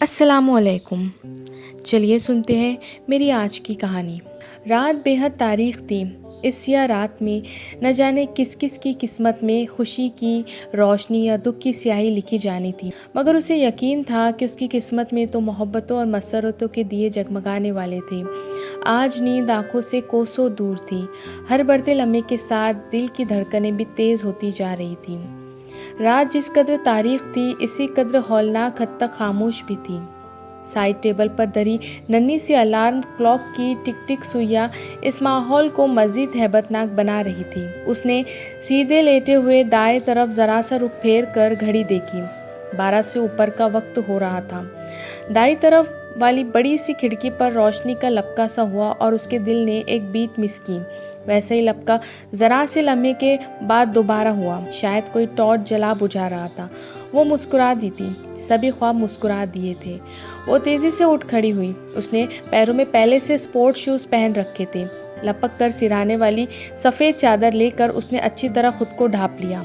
السلام علیکم۔ چلیے سنتے ہیں میری آج کی کہانی۔ رات بے حد تاریخ تھی۔ اس سیاہ رات میں نہ جانے کس کس کی قسمت میں خوشی کی روشنی یا دکھ کی سیاہی لکھی جانی تھی، مگر اسے یقین تھا کہ اس کی قسمت میں تو محبتوں اور مسرتوں کے دیے جگمگانے والے تھے۔ آج نیند آنکھوں سے کوسوں دور تھی۔ ہر بڑھتے لمحے کے ساتھ دل کی دھڑکنیں بھی تیز ہوتی جا رہی تھیں۔ رات جس قدر تاریخ تھی، اسی قدر ہولناک حد تک خاموش بھی تھی۔ سائڈ ٹیبل پر دری ننھی سی الارم کلاک کی ٹک ٹک سوئیاں اس ماحول کو مزید ہیبت ناک بنا رہی تھی۔ اس نے سیدھے لیٹے ہوئے دائیں طرف ذرا سا رخ پھیر کر گھڑی دیکھی۔ 12 سے اوپر کا وقت ہو رہا تھا۔ دائیں طرف والی بڑی سی کھڑکی پر روشنی کا لپکا سا ہوا اور اس کے دل نے ایک بیٹ مس کی۔ ویسا ہی لپکا ذرا سے لمحے کے بعد دوبارہ ہوا۔ شاید کوئی ٹارچ جلا بجھا رہا تھا۔ وہ مسکرا دی تھی۔ سبھی خواب مسکرا دیے تھے۔ وہ تیزی سے اٹھ کھڑی ہوئی۔ اس نے پیروں میں پہلے سے سپورٹ شوز پہن رکھے تھے۔ لپک کر سرانے والی سفید چادر لے کر اس نے اچھی طرح خود کو ڈھانپ لیا۔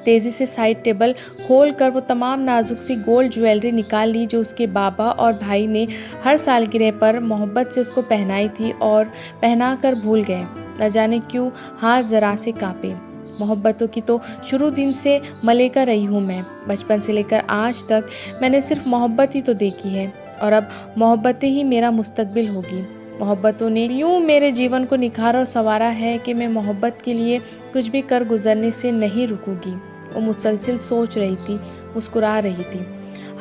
تیزی سے سائڈ ٹیبل کھول کر وہ تمام نازک سی گولڈ جویلری نکال لی جو اس کے بابا اور بھائی نے ہر سالگرہ پر محبت سے اس کو پہنائی تھی اور پہنا کر بھول گئے۔ نہ جانے کیوں ہاتھ ذرا سے کانپے۔ محبتوں کی تو شروع دن سے ملیکہ رہی ہوں میں۔ بچپن سے لے کر آج تک میں نے صرف محبت ہی تو دیکھی ہے، اور اب محبتیں ہی میرا مستقبل ہوگی۔ محبتوں نے یوں میرے جیون کو نکھارا اور سنوارا ہے کہ میں محبت کے لیے کچھ بھی کر گزرنے سے نہیں رکوں گی۔ وہ مسلسل سوچ رہی تھی، مسکرا رہی تھی۔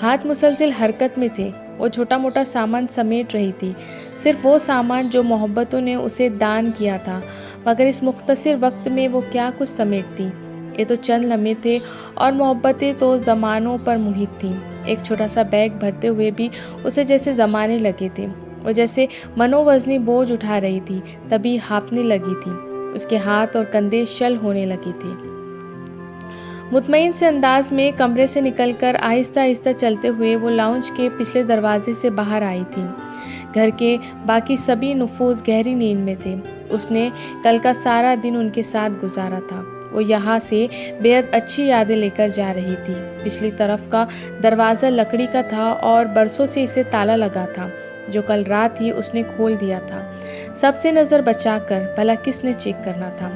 ہاتھ مسلسل حرکت میں تھے۔ وہ چھوٹا موٹا سامان سمیٹ رہی تھی، صرف وہ سامان جو محبتوں نے اسے دان کیا تھا، مگر اس مختصر وقت میں وہ کیا کچھ سمیٹتی۔ یہ تو چند لمحے تھے اور محبتیں تو زمانوں پر محیط تھیں۔ ایک چھوٹا سا بیگ بھرتے ہوئے بھی اسے جیسے زمانے لگے تھے۔ وہ جیسے منووزنی بوجھ اٹھا رہی تھی، تبھی ہانپنے لگی تھی۔ اس کے ہاتھ اور کندھے شل ہونے لگے تھے۔ مطمئن سے انداز میں کمرے سے نکل کر آہستہ آہستہ چلتے ہوئے وہ لاؤنج کے پچھلے دروازے سے باہر آئی تھی۔ گھر کے باقی سبھی نفوذ گہری نیند میں تھے۔ اس نے کل کا سارا دن ان کے ساتھ گزارا تھا۔ وہ یہاں سے بے حد اچھی یادیں لے کر جا رہی تھی۔ پچھلی طرف کا دروازہ لکڑی کا تھا اور برسوں سے اسے تالا لگا تھا، جو کل رات ہی اس نے کھول دیا تھا، سب سے نظر بچا کر، بھلا کس نے چیک کرنا تھا۔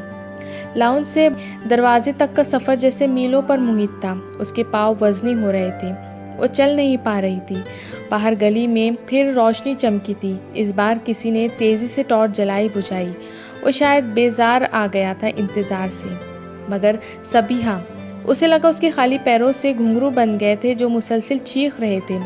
لاؤنج سے دروازے تک کا سفر جیسے میلوں پر محیط تھا۔ اس کے پاؤں وزنی ہو رہے تھے۔ وہ چل نہیں پا رہی تھی۔ باہر گلی میں پھر روشنی چمکی تھی۔ اس بار کسی نے تیزی سے ٹارچ جلائی بجھائی۔ وہ شاید بیزار آ گیا تھا انتظار سے، مگر صبیحہ، اسے لگا اس کے خالی پیروں سے گھنگرو بن گئے تھے جو مسلسل چیخ رہے تھے۔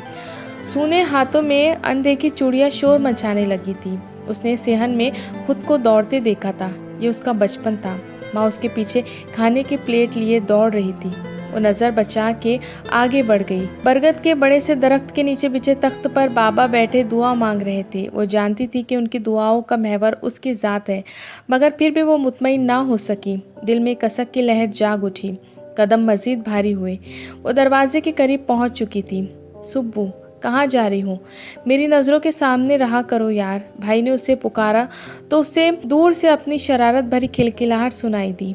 سونے ہاتھوں میں اندیکھی چوڑیاں شور مچانے لگی تھی۔ اس نے صحن میں خود کو دوڑتے دیکھا تھا۔ یہ اس کا بچپن تھا۔ ماں اس کے پیچھے کھانے کی پلیٹ لیے دوڑ رہی تھی۔ وہ نظر بچا کے آگے بڑھ گئی۔ برگد کے بڑے سے درخت کے نیچے بچھے تخت پر بابا بیٹھے دعا مانگ رہے تھے۔ وہ جانتی تھی کہ ان کی دعاؤں کا محور اس کی ذات ہے، مگر پھر بھی وہ مطمئن نہ ہو سکی۔ دل میں کسک کی لہر جاگ اٹھی۔ قدم مزید بھاری ہوئے۔ وہ دروازے کے قریب پہنچ چکی تھی۔ سبو، کہاں جا رہی ہوں؟ میری نظروں کے سامنے رہا کرو یار، بھائی نے اسے پکارا تو اسے دور سے اپنی شرارت بھری کھلکھلاہٹ سنائی دی۔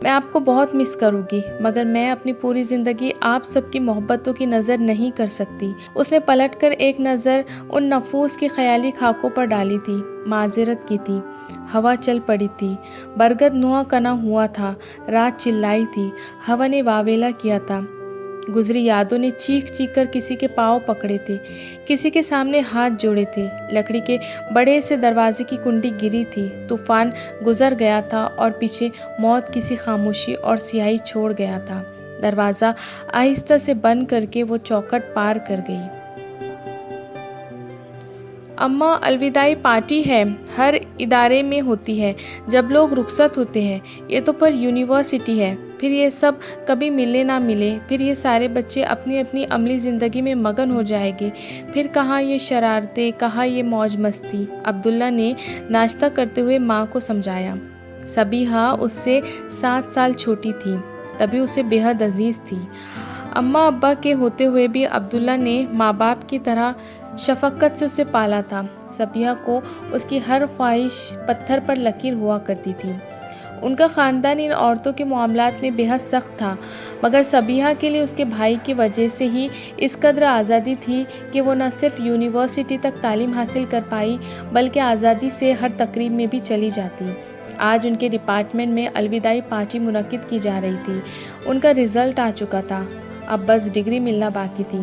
میں آپ کو بہت مس کروں گی، مگر میں اپنی پوری زندگی آپ سب کی محبتوں کی نظر نہیں کر سکتی۔ اس نے پلٹ کر ایک نظر ان نفوس کی خیالی خاکوں پر ڈالی تھی، معذرت کی تھی۔ ہوا چل پڑی تھی۔ برگد نواں کنا ہوا تھا۔ رات چلائی تھی۔ ہوا نے واویلا کیا تھا۔ گزری یادوں نے چیخ چیخ کر کسی کے پاؤں پکڑے تھے، کسی کے سامنے ہاتھ جوڑے تھے۔ لکڑی کے بڑے سے دروازے کی کنڈی گری تھی۔ طوفان گزر گیا تھا اور پیچھے موت کسی خاموشی اور سیاہی چھوڑ گیا تھا۔ دروازہ آہستہ سے بند کر کے وہ چوکھٹ پار کر گئی۔ اماں، الوداعی پارٹی ہے، ہر ادارے میں ہوتی ہے جب لوگ رخصت ہوتے ہیں۔ یہ تو پر یونیورسٹی ہے۔ پھر یہ سب کبھی ملے نہ ملے۔ پھر یہ سارے بچے اپنی اپنی عملی زندگی میں مگن ہو جائیں گے۔ پھر کہاں یہ شرارتیں، کہاں یہ موج مستی۔ عبداللہ نے ناشتہ کرتے ہوئے ماں کو سمجھایا۔ صبیحہ اس سے 7 سال چھوٹی تھی، تبھی اسے بے حد عزیز تھی۔ اماں ابا کے ہوتے ہوئے بھی عبداللہ نے ماں باپ کی طرح شفقت سے اسے پالا تھا۔ صبیحہ کو اس کی ہر خواہش پتھر پر لکیر ہوا کرتی تھی۔ ان کا خاندان ان عورتوں کے معاملات میں بے حد سخت تھا، مگر صبیحہ کے لیے اس کے بھائی کی وجہ سے ہی اس قدر آزادی تھی کہ وہ نہ صرف یونیورسٹی تک تعلیم حاصل کر پائی بلکہ آزادی سے ہر تقریب میں بھی چلی جاتی۔ آج ان کے ڈپارٹمنٹ میں الوداعی پارٹی منعقد کی جا رہی تھی۔ ان کا رزلٹ آ چکا تھا، اب بس ڈگری ملنا باقی تھی۔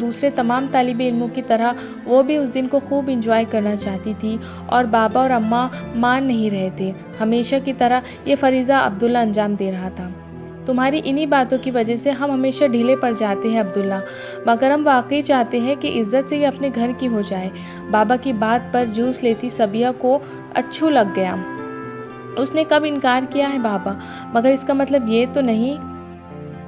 دوسرے تمام طالب علموں کی طرح وہ بھی اس دن کو خوب انجوائے کرنا چاہتی تھی اور بابا اور اماں مان نہیں رہے تھے۔ ہمیشہ کی طرح یہ فریضہ عبداللہ انجام دے رہا تھا۔ تمہاری انہی باتوں کی وجہ سے ہم ہمیشہ ڈھیلے پڑ جاتے ہیں عبداللہ، مگر ہم واقعی چاہتے ہیں کہ عزت سے یہ اپنے گھر کی ہو جائے۔ بابا کی بات پر جوس لیتی صبیحہ کو اچھو لگ گیا۔ اس نے کب انکار کیا ہے بابا؟ مگر اس کا مطلب یہ تو نہیں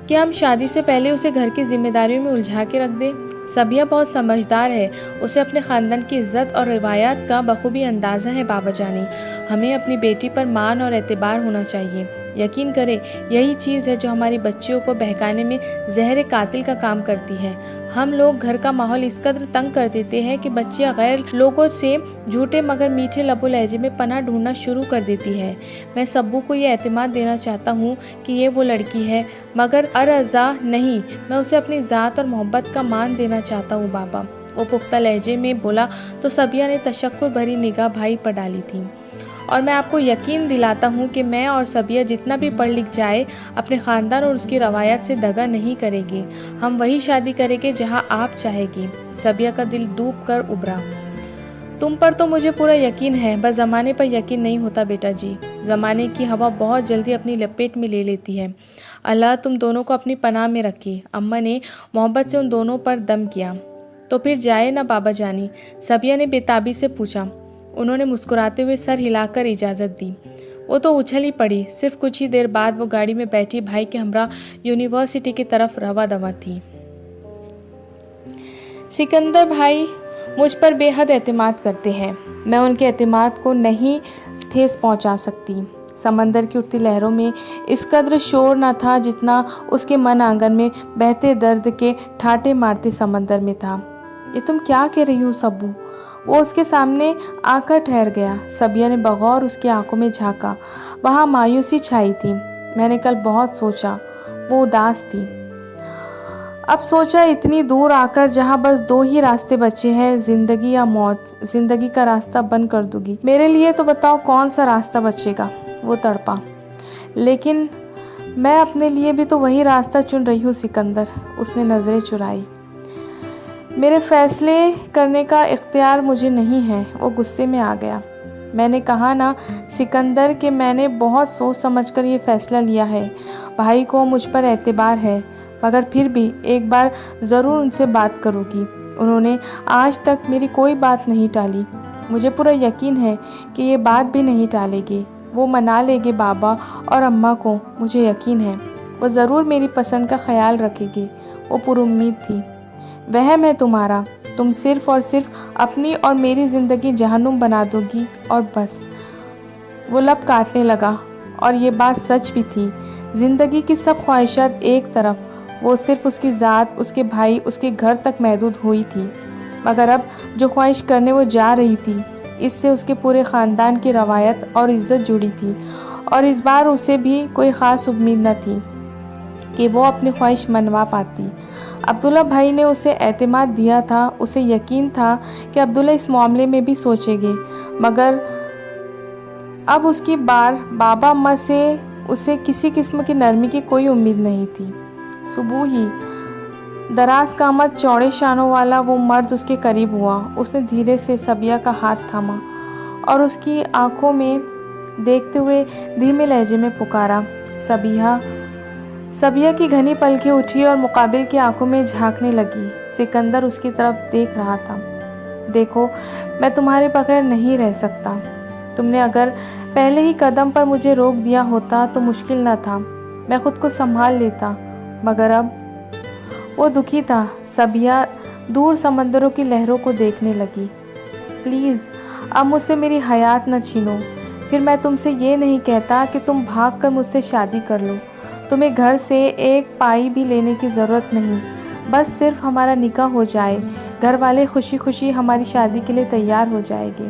کہ ہم شادی سے پہلے اسے گھر کی ذمہ داریوں میں الجھا کے رکھ دیں۔ صبیحہ بہت سمجھدار ہے، اسے اپنے خاندان کی عزت اور روایات کا بخوبی اندازہ ہے بابا جانی۔ ہمیں اپنی بیٹی پر مان اور اعتبار ہونا چاہیے۔ یقین کریں یہی چیز ہے جو ہماری بچیوں کو بہکانے میں زہر قاتل کا کام کرتی ہے۔ ہم لوگ گھر کا ماحول اس قدر تنگ کر دیتے ہیں کہ بچیاں غیر لوگوں سے جھوٹے مگر میٹھے لب و لہجے میں پناہ ڈھونڈنا شروع کر دیتی ہے۔ میں سبو کو یہ اعتماد دینا چاہتا ہوں کہ یہ وہ لڑکی ہے، مگر ارضا نہیں، میں اسے اپنی ذات اور محبت کا مان دینا چاہتا ہوں بابا۔ وہ پختہ لہجے میں بولا تو صبیحہ نے تشکر بھری نگاہ بھائی پر ڈالی تھی۔ اور میں آپ کو یقین دلاتا ہوں کہ میں اور صبیحہ جتنا بھی پڑھ لکھ جائے اپنے خاندان اور اس کی روایات سے دغا نہیں کرے گے۔ ہم وہی شادی کریں گے جہاں آپ چاہیں گی۔ صبیحہ کا دل ڈوب کر ابھرا۔ تم پر تو مجھے پورا یقین ہے، بس زمانے پر یقین نہیں ہوتا بیٹا جی۔ زمانے کی ہوا بہت جلدی اپنی لپیٹ میں لے لیتی ہے۔ اللہ تم دونوں کو اپنی پناہ میں رکھے۔ اماں نے محبت سے ان دونوں پر دم کیا۔ تو پھر جائے نا بابا جانی؟ صبیحہ نے بےتابی سے پوچھا۔ انہوں نے مسکراتے ہوئے سر ہلا کر اجازت دی۔ وہ تو اچھل ہی پڑی۔ صرف کچھ ہی دیر بعد وہ گاڑی میں بیٹھی بھائی کے ہمراہ یونیورسٹی کی طرف رواں دواں تھی۔ سکندر بھائی مجھ پر بے حد اعتماد کرتے ہیں، میں ان کے اعتماد کو نہیں ٹھیس پہنچا سکتی۔ سمندر کی اٹھتی لہروں میں اس قدر شور نہ تھا جتنا اس کے من آنگن میں بہتے درد کے ٹھاٹے مارتے سمندر میں تھا۔ یہ تم کیا کہہ رہی ہو سبو؟ وہ اس کے سامنے آ کر ٹھہر گیا۔ صبیحہ نے بغور اس کی آنکھوں میں جھانکا، وہاں مایوسی چھائی تھی۔ میں نے کل بہت سوچا، وہ اداس تھی۔ اب سوچا اتنی دور آ کر جہاں بس دو ہی راستے بچے ہیں، زندگی یا موت، زندگی کا راستہ بند کر دوں گی۔ میرے لیے تو بتاؤ کون سا راستہ بچے گا؟ وہ تڑپا۔ لیکن میں اپنے لیے بھی تو وہی راستہ چن رہی ہوں سکندر۔ اس نے نظریں چرائی۔ میرے فیصلے کرنے کا اختیار مجھے نہیں ہے۔ وہ غصے میں آ گیا۔ میں نے کہا نا سکندر کہ میں نے بہت سوچ سمجھ کر یہ فیصلہ لیا ہے۔ بھائی کو مجھ پر اعتبار ہے، مگر پھر بھی ایک بار ضرور ان سے بات کروں گی۔ انہوں نے آج تک میری کوئی بات نہیں ٹالی۔ مجھے پورا یقین ہے کہ یہ بات بھی نہیں ٹالے گے۔ وہ منا لے گے بابا اور اماں کو، مجھے یقین ہے۔ وہ ضرور میری پسند کا خیال رکھے گے۔ وہ پر امید تھی۔ وہم ہے تمہارا، تم صرف اور صرف اپنی اور میری زندگی جہنم بنا دو گی اور بس۔ وہ لب کاٹنے لگا، اور یہ بات سچ بھی تھی۔ زندگی کی سب خواہشات ایک طرف، وہ صرف اس کی ذات، اس کے بھائی، اس کے گھر تک محدود ہوئی تھی، مگر اب جو خواہش کرنے وہ جا رہی تھی اس سے اس کے پورے خاندان کی روایت اور عزت جڑی تھی، اور اس بار اسے بھی کوئی خاص امید نہ تھی کہ وہ اپنی خواہش منوا پاتی۔ عبداللہ بھائی نے اسے اعتماد دیا تھا، اسے یقین تھا کہ عبداللہ اس معاملے میں بھی سوچیں گے، مگر اب اس کی بابا اماں سے اسے کسی قسم کی نرمی کی کوئی امید نہیں تھی۔ صبح ہی دراز قامت چوڑے شانوں والا وہ مرد اس کے قریب ہوا۔ اس نے دھیرے سے صبیحہ کا ہاتھ تھاما اور اس کی آنکھوں میں دیکھتے ہوئے دھیمے لہجے میں پکارا، صبیحہ۔ صبیحہ کی گھنی پلکیں اٹھی اور مقابل کی آنکھوں میں جھانکنے لگی۔ سکندر اس کی طرف دیکھ رہا تھا۔ دیکھو، میں تمہارے بغیر نہیں رہ سکتا۔ تم نے اگر پہلے ہی قدم پر مجھے روک دیا ہوتا تو مشکل نہ تھا، میں خود کو سنبھال لیتا، مگر اب۔ وہ دکھی تھا۔ صبیحہ دور سمندروں کی لہروں کو دیکھنے لگی۔ پلیز اب مجھ سے میری حیات نہ چھینو۔ پھر میں تم سے یہ نہیں کہتا کہ تم بھاگ کر مجھ سے شادی کر لو۔ تمہیں گھر سے ایک پائی بھی لینے کی ضرورت نہیں، بس صرف ہمارا نکاح ہو جائے، گھر والے خوشی خوشی ہماری شادی کے لیے تیار ہو جائیں گے۔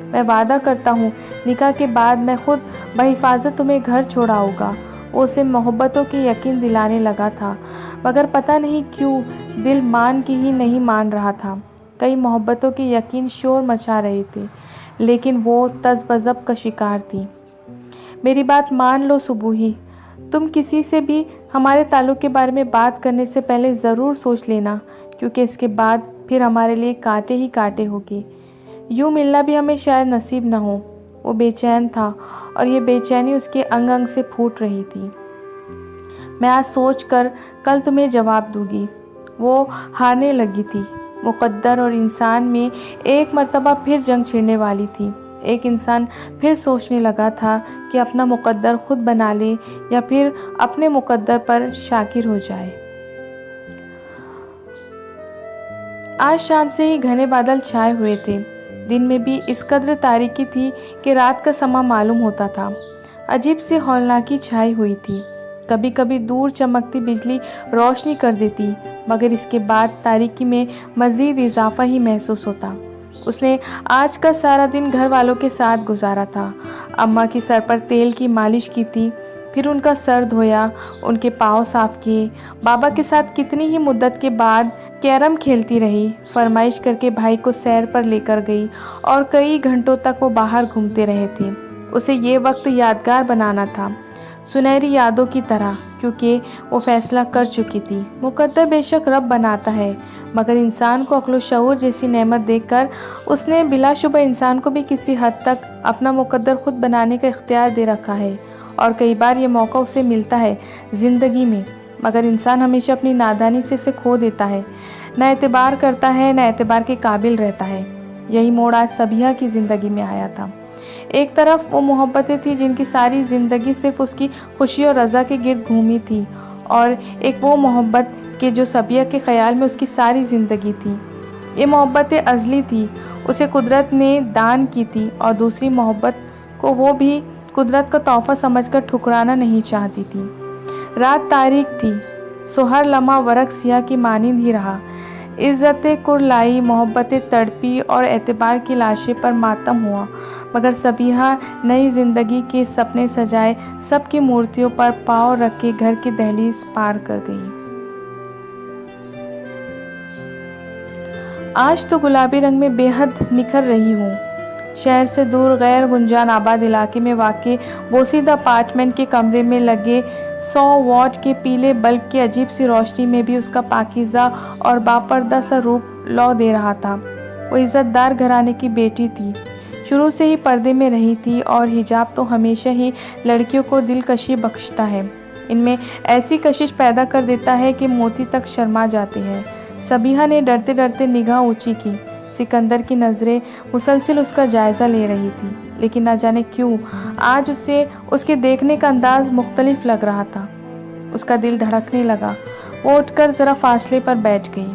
میں وعدہ کرتا ہوں نکاح کے بعد میں خود بحفاظت تمہیں گھر چھوڑاؤں گا۔ وہ اسے محبتوں کی یقین دلانے لگا تھا، مگر پتہ نہیں کیوں دل مان کے ہی نہیں مان رہا تھا۔ کئی محبتوں کے یقین شور مچا رہے تھے، لیکن وہ تذبذب کا شکار تھی۔ میری بات مان لو صبوحی، تم کسی سے بھی ہمارے تعلق کے بارے میں بات کرنے سے پہلے ضرور سوچ لینا، کیونکہ اس کے بعد پھر ہمارے لیے کانٹے ہی کانٹے ہوگے۔ یوں ملنا بھی ہمیں شاید نصیب نہ ہو۔ وہ بے چین تھا اور یہ بے چینی اس کے انگ انگ سے پھوٹ رہی تھی۔ میں آج سوچ کر کل تمہیں جواب دوں گی۔ وہ ہارنے لگی تھی۔ مقدر اور انسان میں ایک مرتبہ پھر جنگ چھڑنے والی تھی۔ ایک انسان پھر سوچنے لگا تھا کہ اپنا مقدر خود بنا لے یا پھر اپنے مقدر پر شاکر ہو جائے۔ آج شام سے ہی گھنے بادل چھائے ہوئے تھے۔ دن میں بھی اس قدر تاریکی تھی کہ رات کا سماں معلوم ہوتا تھا۔ عجیب سی ہولناکی چھائی ہوئی تھی۔ کبھی کبھی دور چمکتی بجلی روشنی کر دیتی، مگر اس کے بعد تاریکی میں مزید اضافہ ہی محسوس ہوتا۔ اس نے آج کا سارا دن گھر والوں کے ساتھ گزارا تھا۔ اماں کی سر پر تیل کی مالش کی تھی، پھر ان کا سر دھویا، ان کے پاؤں صاف کیے۔ بابا کے ساتھ کتنی ہی مدت کے بعد کیرم کھیلتی رہی، فرمائش کر کے بھائی کو سیر پر لے کر گئی اور کئی گھنٹوں تک وہ باہر گھومتے رہے تھے۔ اسے یہ وقت یادگار بنانا تھا، سنہری یادوں کی طرح، کیونکہ وہ فیصلہ کر چکی تھی۔ مقدر بے شک رب بناتا ہے، مگر انسان کو عقل و شعور جیسی نعمت دے کر اس نے بلا شبہ انسان کو بھی کسی حد تک اپنا مقدر خود بنانے کا اختیار دے رکھا ہے، اور کئی بار یہ موقع اسے ملتا ہے زندگی میں، مگر انسان ہمیشہ اپنی نادانی سے اسے کھو دیتا ہے، نہ اعتبار کرتا ہے، نہ اعتبار کے قابل رہتا ہے۔ یہی موڑ آج صبیحہ کی زندگی میں آیا تھا۔ ایک طرف وہ محبتیں تھیں جن کی ساری زندگی صرف اس کی خوشی اور رضا کے گرد گھومی تھی، اور ایک وہ محبت کہ جو صبیحہ کے خیال میں اس کی ساری زندگی تھی۔ یہ محبتیں ازلی تھی، اسے قدرت نے دان کی تھی، اور دوسری محبت کو وہ بھی قدرت کا تحفہ سمجھ کر ٹھکرانا نہیں چاہتی تھی۔ رات تاریک تھی، سو ہر لمحہ ورق سیاہ کی مانند ہی رہا۔ عزتیں کرلائی، محبتیں تڑپی اور اعتبار کی لاشیں پر ماتم ہوا، مگر صبیحہ نئی زندگی کے سپنے سجائے سب کی مورتیوں پر پاؤں رکھ کے گھر کی دہلیز پار کر گئی۔ آج تو گلابی رنگ میں بے حد نکھر رہی ہوں۔ شہر سے دور غیر گنجان آباد علاقے میں واقع بوسیدہ اپارٹمنٹ کے کمرے میں لگے 100 واٹ کے پیلے بلب کی عجیب سی روشنی میں بھی اس کا پاکیزہ اور باپردہ سا روپ لو دے رہا تھا۔ وہ عزت دار گھرانے کی بیٹی تھی، شروع سے ہی پردے میں رہی تھی، اور حجاب تو ہمیشہ ہی لڑکیوں کو دلکشی بخشتا ہے، ان میں ایسی کشش پیدا کر دیتا ہے کہ موتی تک شرما جاتے ہیں۔ صبیحہ نے ڈرتے ڈرتے نگاہ اونچی کی۔ سکندر کی نظریں مسلسل اس کا جائزہ لے رہی تھی، لیکن نہ جانے کیوں آج اسے اس کے دیکھنے کا انداز مختلف لگ رہا تھا۔ اس کا دل دھڑکنے لگا۔ وہ اٹھ کر ذرا فاصلے پر بیٹھ گئی۔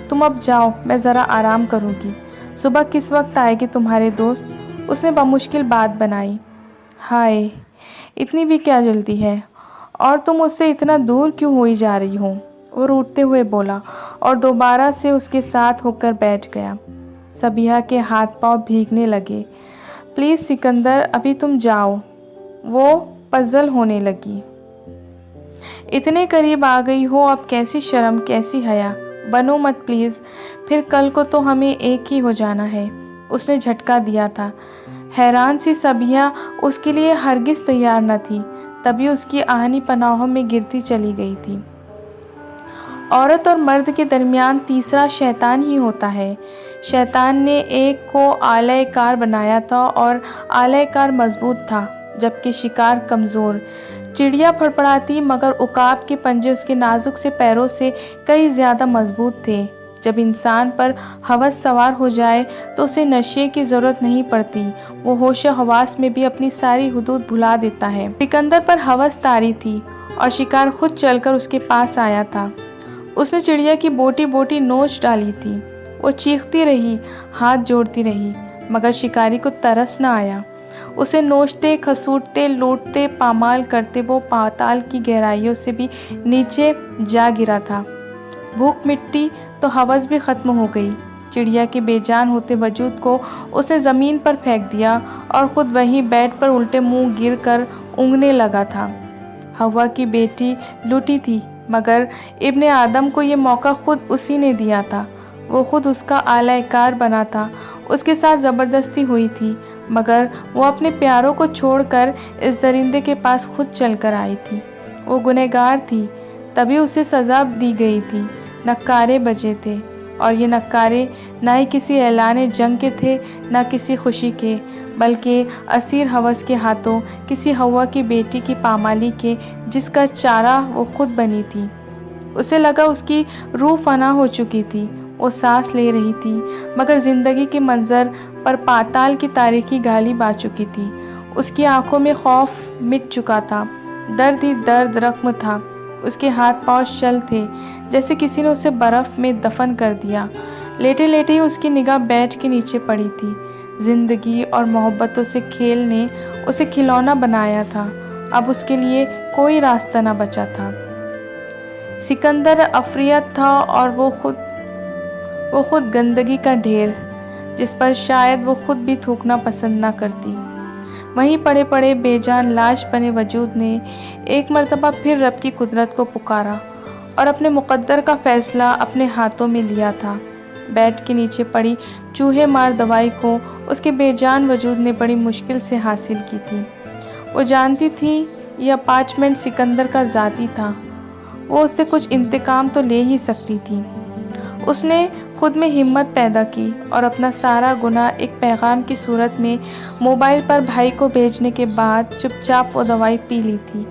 تم اب جاؤ، میں ذرا آرام کروں گی۔ صبح کس وقت آئے گی تمہارے دوست؟ اس نے بمشکل بات بنائی۔ ہائے، اتنی بھی کیا جلدی ہے؟ اور تم اس سے اتنا دور کیوں ہوئی جا رہی ہو؟ وہ روٹھتے ہوئے بولا، اور دوبارہ سے اس کے ساتھ ہو کر بیٹھ گیا۔ صبیحہ کے ہاتھ پاؤں بھیگنے لگے۔ پلیز سکندر، ابھی تم جاؤ۔ وہ پزل ہونے لگی۔ اتنے قریب آ گئی ہو، اب کیسی شرم، کیسی حیا! بنو مت پلیز، پھر کل کو تو ہمیں ایک ہی ہو جانا ہے۔ اس نے جھٹکا دیا تھا۔ حیران سی صبیحہ اس کے لیے ہرگز تیار نہ تھی، تبھی اس کی آہنی پناہوں میں گرتی چلی گئی تھی۔ عورت اور مرد کے درمیان تیسرا شیطان ہی ہوتا ہے۔ شیطان نے ایک کو آلۂ کار بنایا تھا، اور آلۂ کار مضبوط تھا، جبکہ شکار کمزور۔ چڑیا پھڑپڑاتی، مگر عقاب کے پنجے اس کے نازک سے پیروں سے کئی زیادہ مضبوط تھے۔ جب انسان پر ہوس سوار ہو جائے تو اسے نشے کی ضرورت نہیں پڑتی، وہ ہوش و حواس میں بھی اپنی ساری حدود بھلا دیتا ہے۔ سکندر پر ہوس طاری تھی، اور شکار خود چل کر اس کے پاس آیا تھا۔ اس نے چڑیا کی بوٹی بوٹی نوچ ڈالی تھی۔ وہ چیختی رہی، ہاتھ جوڑتی رہی، مگر شکاری کو ترس نہ آیا۔ اسے نوچتے، کھسوٹتے، لوٹتے، پامال کرتے وہ پاتال کی گہرائیوں سے بھی نیچے جا گرا تھا۔ بھوک مٹی تو ہوس بھی ختم ہو گئی۔ چڑیا کے بے جان ہوتے وجود کو اس نے زمین پر پھینک دیا اور خود وہیں بیڈ پر الٹے منہ گر کر اونگنے لگا تھا۔ حوا کی بیٹی لوٹی تھی، مگر ابن آدم کو یہ موقع خود اسی نے دیا تھا۔ وہ خود اس کا اعلیٰ کار بنا تھا، اس کے ساتھ زبردستی ہوئی تھی، مگر وہ اپنے پیاروں کو چھوڑ کر اس درندے کے پاس خود چل کر آئی تھی۔ وہ گنہگار تھی، تبھی اسے سزا دی گئی تھی۔ نکارے بجے تھے، اور یہ نکارے نہ ہی کسی اعلان جنگ کے تھے، نہ کسی خوشی کے، بلکہ اسیر ہوس کے ہاتھوں کسی حوا کی بیٹی کی پامالی کے، جس کا چارہ وہ خود بنی تھی۔ اسے لگا اس کی روح فنا ہو چکی تھی، وہ سانس لے رہی تھی، مگر زندگی کے منظر پر پاتال کی تاریکی غالب آ چکی تھی۔ اس کی آنکھوں میں خوف مٹ چکا تھا، درد ہی درد رقم تھا، اس کے ہاتھ پاؤں شل تھے، جیسے کسی نے اسے برف میں دفن کر دیا۔ لیٹے لیٹے ہی اس کی نگاہ بیڈ کے نیچے پڑی تھی۔ زندگی اور محبتوں سے کھیل نے اسے کھلونا بنایا تھا، اب اس کے لیے کوئی راستہ نہ بچا تھا۔ سکندر عفریت تھا، اور وہ خود گندگی کا ڈھیر، جس پر شاید وہ خود بھی تھوکنا پسند نہ کرتی۔ وہیں پڑے پڑے بے جان لاش بنے وجود نے ایک مرتبہ پھر رب کی قدرت کو پکارا اور اپنے مقدر کا فیصلہ اپنے ہاتھوں میں لیا تھا۔ بیڈ کے نیچے پڑی چوہے مار دوائی کو اس کے بے جان وجود نے بڑی مشکل سے حاصل کی تھی۔ وہ جانتی تھی یہ اپارٹمنٹ سکندر کا ذاتی تھا، وہ اس سے کچھ انتقام تو لے ہی سکتی تھی۔ اس نے خود میں ہمت پیدا کی اور اپنا سارا گناہ ایک پیغام کی صورت میں موبائل پر بھائی کو بھیجنے کے بعد چپ چاپ وہ دوائی پی لی تھی،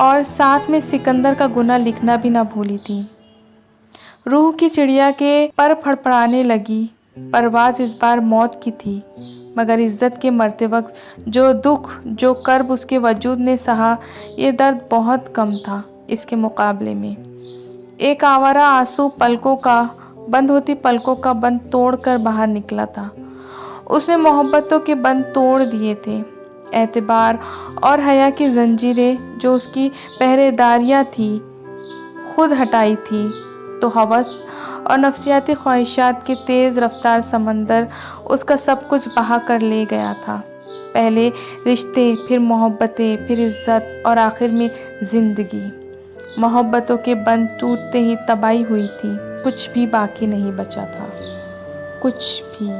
اور ساتھ میں سکندر کا گناہ لکھنا بھی نہ بھولی تھی۔ روح کی چڑیا کے پر پھڑپڑانے لگی، پرواز اس بار موت کی تھی، مگر عزت کے مرتے وقت جو دکھ، جو کرب اس کے وجود نے سہا، یہ درد بہت کم تھا اس کے مقابلے میں۔ ایک آوارہ آنسو پلکوں کا بند ہوتی پلکوں کا بند توڑ کر باہر نکلا تھا۔ اس نے محبتوں کے بند توڑ دیے تھے، اعتبار اور حیا کی زنجیریں جو اس کی پہرے داریاں تھیں خود ہٹائی تھی، تو ہوس اور نفسیاتی خواہشات کے تیز رفتار سمندر اس کا سب کچھ بہا کر لے گیا تھا۔ پہلے رشتے، پھر محبتیں، پھر عزت، اور آخر میں زندگی۔ محبتوں کے بند ٹوٹتے ہی تباہی ہوئی تھی، کچھ بھی باقی نہیں بچا تھا، کچھ بھی۔